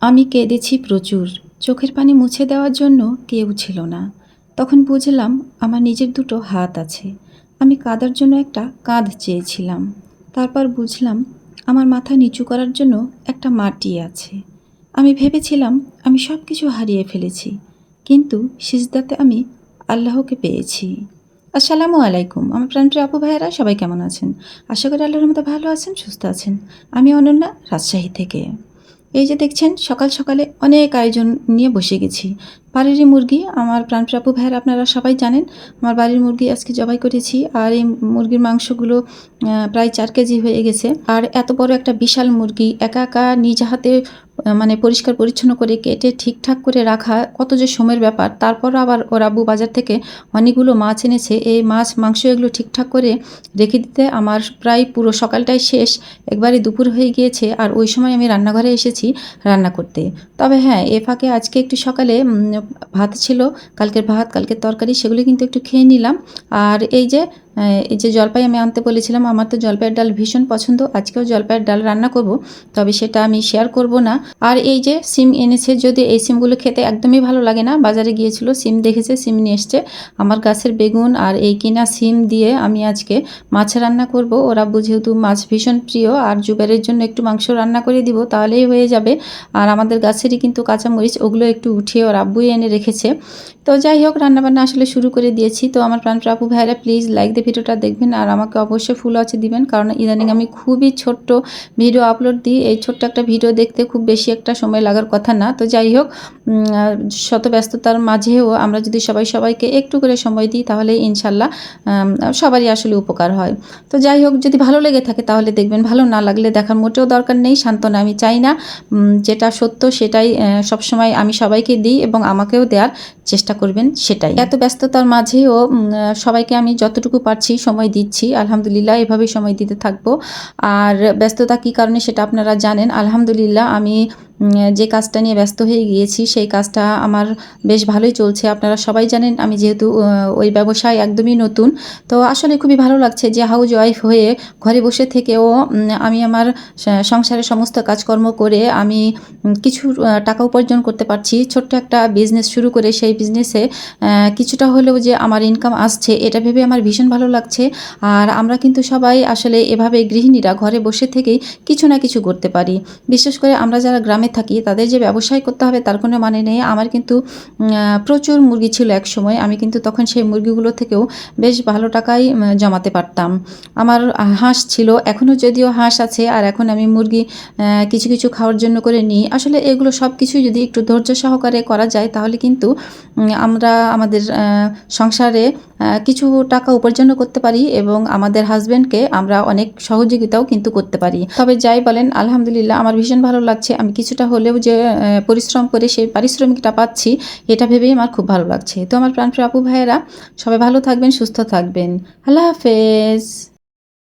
আমি কেঁদেছি প্রচুর। চোখের পানি মুছে দেওয়ার জন্য কেউ ছিল না। তখন বুঝলাম আমার নিজের দুটো হাত আছে। আমি কাঁদার জন্য একটা কাঁধ চেয়েছিলাম। তারপর বুঝলাম আমার মাথা নিচু করার জন্য একটা মাটি আছে। আমি ভেবেছিলাম আমি সব কিছু হারিয়ে ফেলেছি, কিন্তু সিজদাতে আমি আল্লাহকে পেয়েছি। আসসালামু আলাইকুম আমার প্রাণপ্রিয় আপু ভাইয়েরা, সবাই কেমন আছেন? আশা করি আল্লাহর মতো ভালো আছেন, সুস্থ আছেন। আমি অনন্যা, রাজশাহী থেকে। এই যে দেখছেন, সকাল সকালে অনেক আয়োজন নিয়ে বসে গেছি। বাড়িরই মুরগি, আমার প্রাণপ্রিয় আপু ভাইয়েরা আপনারা সবাই জানেন, আমার বাড়ির মুরগি আজকে জবাই করেছি। আর এই মুরগির মাংসগুলো প্রায় 4 কেজি হয়ে গেছে। আর এত বড় একটা বিশাল মুরগি একা একা নিজ হাতে মানে পরিষ্কার পরিচ্ছন্ন করে কেটে ঠিকঠাক করে রাখা কত যে সময়ের ব্যাপার। তারপরও আবার ওর আব্বু বাজার থেকে অনেকগুলো মাছ এনেছে। এই মাছ মাংস এগুলো ঠিকঠাক করে রেখে দিতে আমার প্রায় পুরো সকালটাই শেষ। একবারে দুপুর হয়ে গিয়েছে, আর ওই সময় আমি রান্নাঘরে এসেছি রান্না করতে। তবে হ্যাঁ, এ ফাঁকে আজকে একটু সকালে ভাত ছিল, কালকের ভাত, কালকের তরকারি, সেগুলি কিন্তু একটু খেয়ে নিলাম। আর এই যে জলপাই আমি আনতে বলেছিলাম, আমার তো জলপাইয়ের ডাল ভীষণ পছন্দ। আজকেও জলপাইয়ের ডাল রান্না করব, তবে সেটা আমি শেয়ার করব না। আর এই যে সিম এনেছে, যদি এই সিমগুলো খেতে একদমই ভালো লাগে না। বাজারে গিয়েছিল, সিম দেখেছে, সিম নিয়ে এসছে। আমার গাছের বেগুন আর এই কিনা সিম দিয়ে আমি আজকে মাছ রান্না করব। ওরা যেহেতু মাছ ভীষণ প্রিয়, আর জুবাইরের জন্য একটু মাংস রান্না করে দিব, তাহলেই হয়ে যাবে। আর আমাদের গাছেরই কিন্তু কাঁচামরিচ, ওগুলো একটু উঠিয়ে ওর আব্বুই এনে রেখেছে। তো যাই হোক, রান্নাবান্না আসলে শুরু করে দিয়েছি। তো আমার প্রাণপ্রিয় আপু ভাইয়েরা, প্লিজ লাইক দিয়ে ভিডিওটা দেখবেন, আর আমাকে অবশ্যই ফুল আছে দিবেন, কারণ ইদানিং আমি খুবই ছোট্ট ভিডিও আপলোড দিই। এই ছোট্ট একটা ভিডিও দেখতে খুব বেশি একটা সময় লাগার কথা না। তো যাই হোক, শত ব্যস্ততার মাঝেও আমরা যদি সবাইকে একটু করে সময় দিই, তাহলে ইনশাল্লাহ সবারই আসলে উপকার হয়। তো যাই হোক, যদি ভালো লেগে থাকে তাহলে দেখবেন, ভালো না লাগলে দেখার মোটেও দরকার নেই। সান্ত্বনা আমি চাই না, যেটা সত্য সেটাই সবসময় আমি সবাইকে দিই, এবং আমাকেও দেওয়ার চেষ্টা করবেন সেটাই। এত ব্যস্ততার মাঝেও সবাইকে আমি যতটুকু পারছি সময় দিচ্ছি। আলহামদুলিল্লাহ, এভাবেই সময় দিতে থাকবো। আর ব্যস্ততা কী কারণে সেটা আপনারা জানেন। আলহামদুলিল্লাহ, আমি যে কাজটা নিয়ে ব্যস্ত হয়ে গিয়েছি সেই কাজটা আমার বেশ ভালোই চলছে। আপনারা সবাই জানেন, আমি যেহেতু ওই ব্যবসায় একদমই নতুন, তো আসলে খুবই ভালো লাগছে যে হাউস ওয়াইফ হয়ে ঘরে বসে থেকেও আমি আমার সংসারের সমস্ত কাজকর্ম করে আমি কিছু টাকা উপার্জন করতে পারছি। ছোট্ট একটা বিজনেস শুরু করে সেই বিজনেসে কিছুটা হলেও যে আমার ইনকাম আসছে, এটা ভেবে আমার ভীষণ ভালো লাগছে। আর আমরা কিন্তু সবাই আসলে এভাবে গৃহিণীরা ঘরে বসে থেকেই কিছু না কিছু করতে পারি। বিশেষ করে আমরা যারা গ্রামে থাকি, তাদের যে ব্যবসায় করতে হবে তার কোনো মানে নেই। আমার কিন্তু প্রচুর মুরগি ছিল এক সময়, আমি কিন্তু তখন সেই মুরগিগুলো থেকেও বেশ ভালো টাকাই জমাতে পারতাম। আমার হাঁস ছিল, এখনও যদিও হাঁস আছে, আর এখন আমি মুরগি কিছু কিছু খাওয়ার জন্য করে নিই। আসলে এগুলো সব কিছুই যদি একটু ধৈর্য সহকারে করা যায়, তাহলে কিন্তু আমরা আমাদের সংসারে কিছু টাকা উপার্জনও করতে পারি, এবং আমাদের হাজব্যান্ডকে আমরা অনেক সহযোগিতাও কিন্তু করতে পারি। তবে যাই বলেন, আলহামদুলিল্লাহ আমার ভীষণ ভালো লাগছে। আমি কিছুটা হলেও যে পরিশ্রম করে সেই পারিশ্রমিকটা পাচ্ছি, এটা ভেবেই আমার খুব ভালো লাগছে। তো আমার প্রাণপ্রিয় আপু ভাইয়েরা, সবাই ভালো থাকবেন, সুস্থ থাকবেন। আল্লাহ হাফেজ।